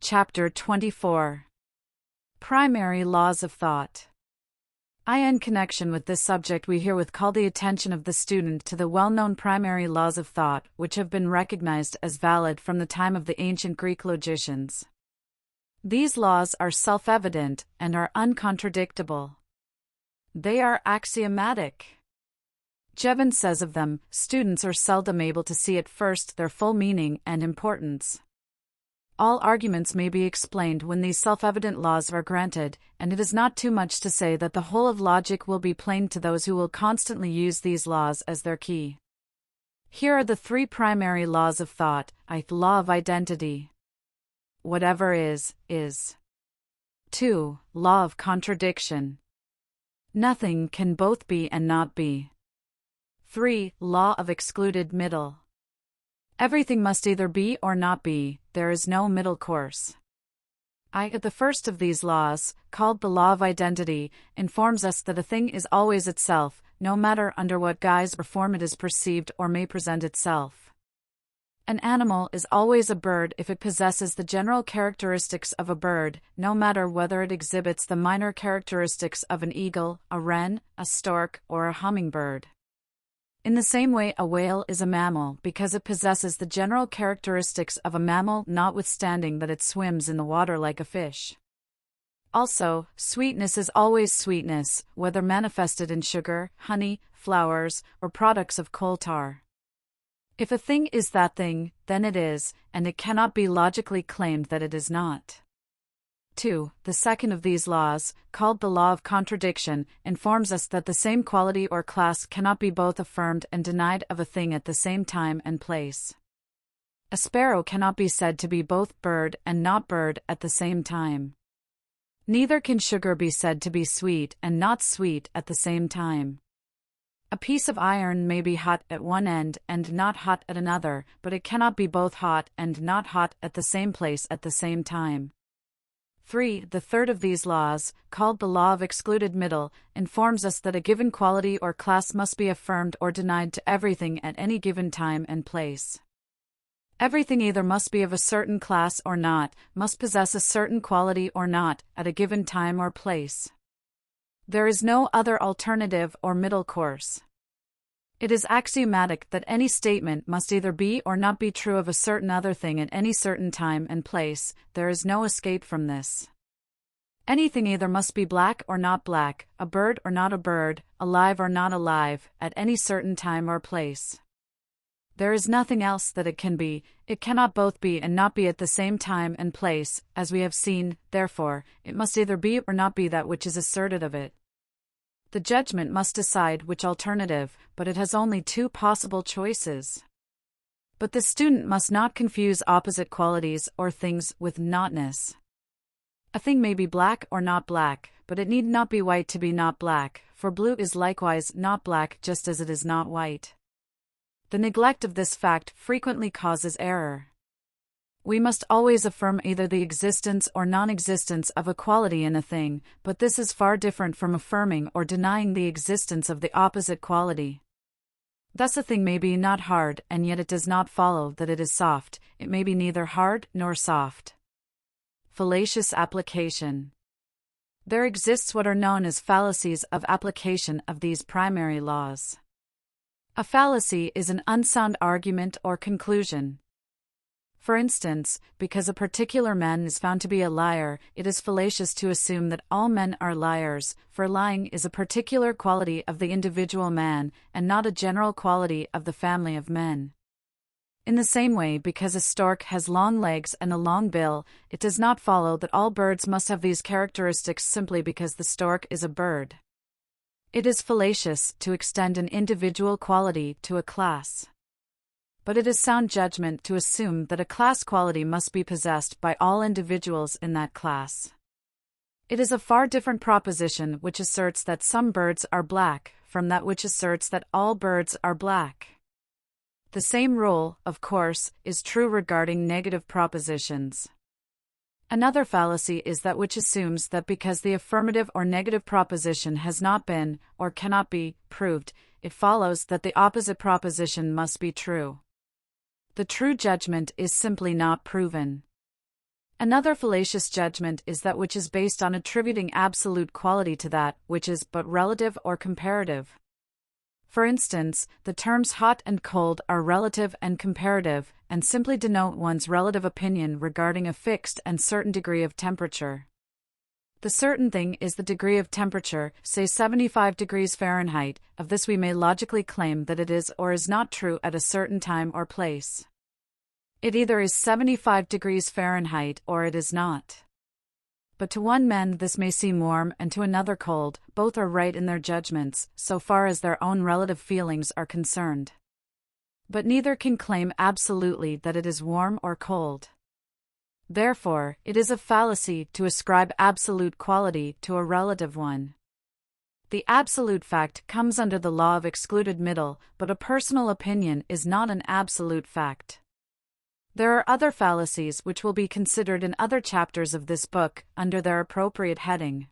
Chapter 24. Primary Laws of Thought. In connection with this subject we herewith call the attention of the student to the well-known primary laws of thought, which have been recognized as valid from the time of the ancient Greek logicians. These laws are self-evident and are uncontradictable. They are axiomatic. Jevons says of them, students are seldom able to see at first their full meaning and importance. All arguments may be explained when these self-evident laws are granted, and it is not too much to say that the whole of logic will be plain to those who will constantly use these laws as their key. Here are the three primary laws of thought. Law of identity. Whatever is, is. 2. Law of contradiction. Nothing can both be and not be. 3. Law of excluded middle. Everything must either be or not be, there is no middle course. The first of these laws, called the law of identity, informs us that a thing is always itself, no matter under what guise or form it is perceived or may present itself. An animal is always a bird if it possesses the general characteristics of a bird, no matter whether it exhibits the minor characteristics of an eagle, a wren, a stork, or a hummingbird. In the same way, a whale is a mammal because it possesses the general characteristics of a mammal, notwithstanding that it swims in the water like a fish. Also, sweetness is always sweetness, whether manifested in sugar, honey, flowers, or products of coal tar. If a thing is that thing, then it is, and it cannot be logically claimed that it is not. 2. The second of these laws, called the law of contradiction, informs us that the same quality or class cannot be both affirmed and denied of a thing at the same time and place. A sparrow cannot be said to be both bird and not bird at the same time. Neither can sugar be said to be sweet and not sweet at the same time. A piece of iron may be hot at one end and not hot at another, but it cannot be both hot and not hot at the same place at the same time. 3. The third of these laws, called the law of excluded middle, informs us that a given quality or class must be affirmed or denied to everything at any given time and place. Everything either must be of a certain class or not, must possess a certain quality or not, at a given time or place. There is no other alternative or middle course. It is axiomatic that any statement must either be or not be true of a certain other thing at any certain time and place. There is no escape from this. Anything either must be black or not black, a bird or not a bird, alive or not alive, at any certain time or place. There is nothing else that it can be. It cannot both be and not be at the same time and place, as we have seen. Therefore, it must either be or not be that which is asserted of it. The judgment must decide which alternative, but it has only two possible choices. But the student must not confuse opposite qualities or things with notness. A thing may be black or not black, but it need not be white to be not black, for blue is likewise not black just as it is not white. The neglect of this fact frequently causes error. We must always affirm either the existence or non-existence of a quality in a thing, but this is far different from affirming or denying the existence of the opposite quality. Thus a thing may be not hard, and yet it does not follow that it is soft. It may be neither hard nor soft. Fallacious application. There exists what are known as fallacies of application of these primary laws. A fallacy is an unsound argument or conclusion. For instance, because a particular man is found to be a liar, it is fallacious to assume that all men are liars, for lying is a particular quality of the individual man, and not a general quality of the family of men. In the same way, because a stork has long legs and a long bill, it does not follow that all birds must have these characteristics simply because the stork is a bird. It is fallacious to extend an individual quality to a class. But it is sound judgment to assume that a class quality must be possessed by all individuals in that class. It is a far different proposition which asserts that some birds are black, from that which asserts that all birds are black. The same rule, of course, is true regarding negative propositions. Another fallacy is that which assumes that because the affirmative or negative proposition has not been, or cannot be, proved, it follows that the opposite proposition must be true. The true judgment is simply not proven. Another fallacious judgment is that which is based on attributing absolute quality to that which is but relative or comparative. For instance, the terms hot and cold are relative and comparative, and simply denote one's relative opinion regarding a fixed and certain degree of temperature. The certain thing is the degree of temperature, say 75 degrees Fahrenheit. Of this we may logically claim that it is or is not true at a certain time or place. It either is 75 degrees Fahrenheit or it is not. But to one man this may seem warm and to another cold. Both are right in their judgments, so far as their own relative feelings are concerned. But neither can claim absolutely that it is warm or cold. Therefore, it is a fallacy to ascribe absolute quality to a relative one. The absolute fact comes under the law of excluded middle, but a personal opinion is not an absolute fact. There are other fallacies which will be considered in other chapters of this book, under their appropriate heading.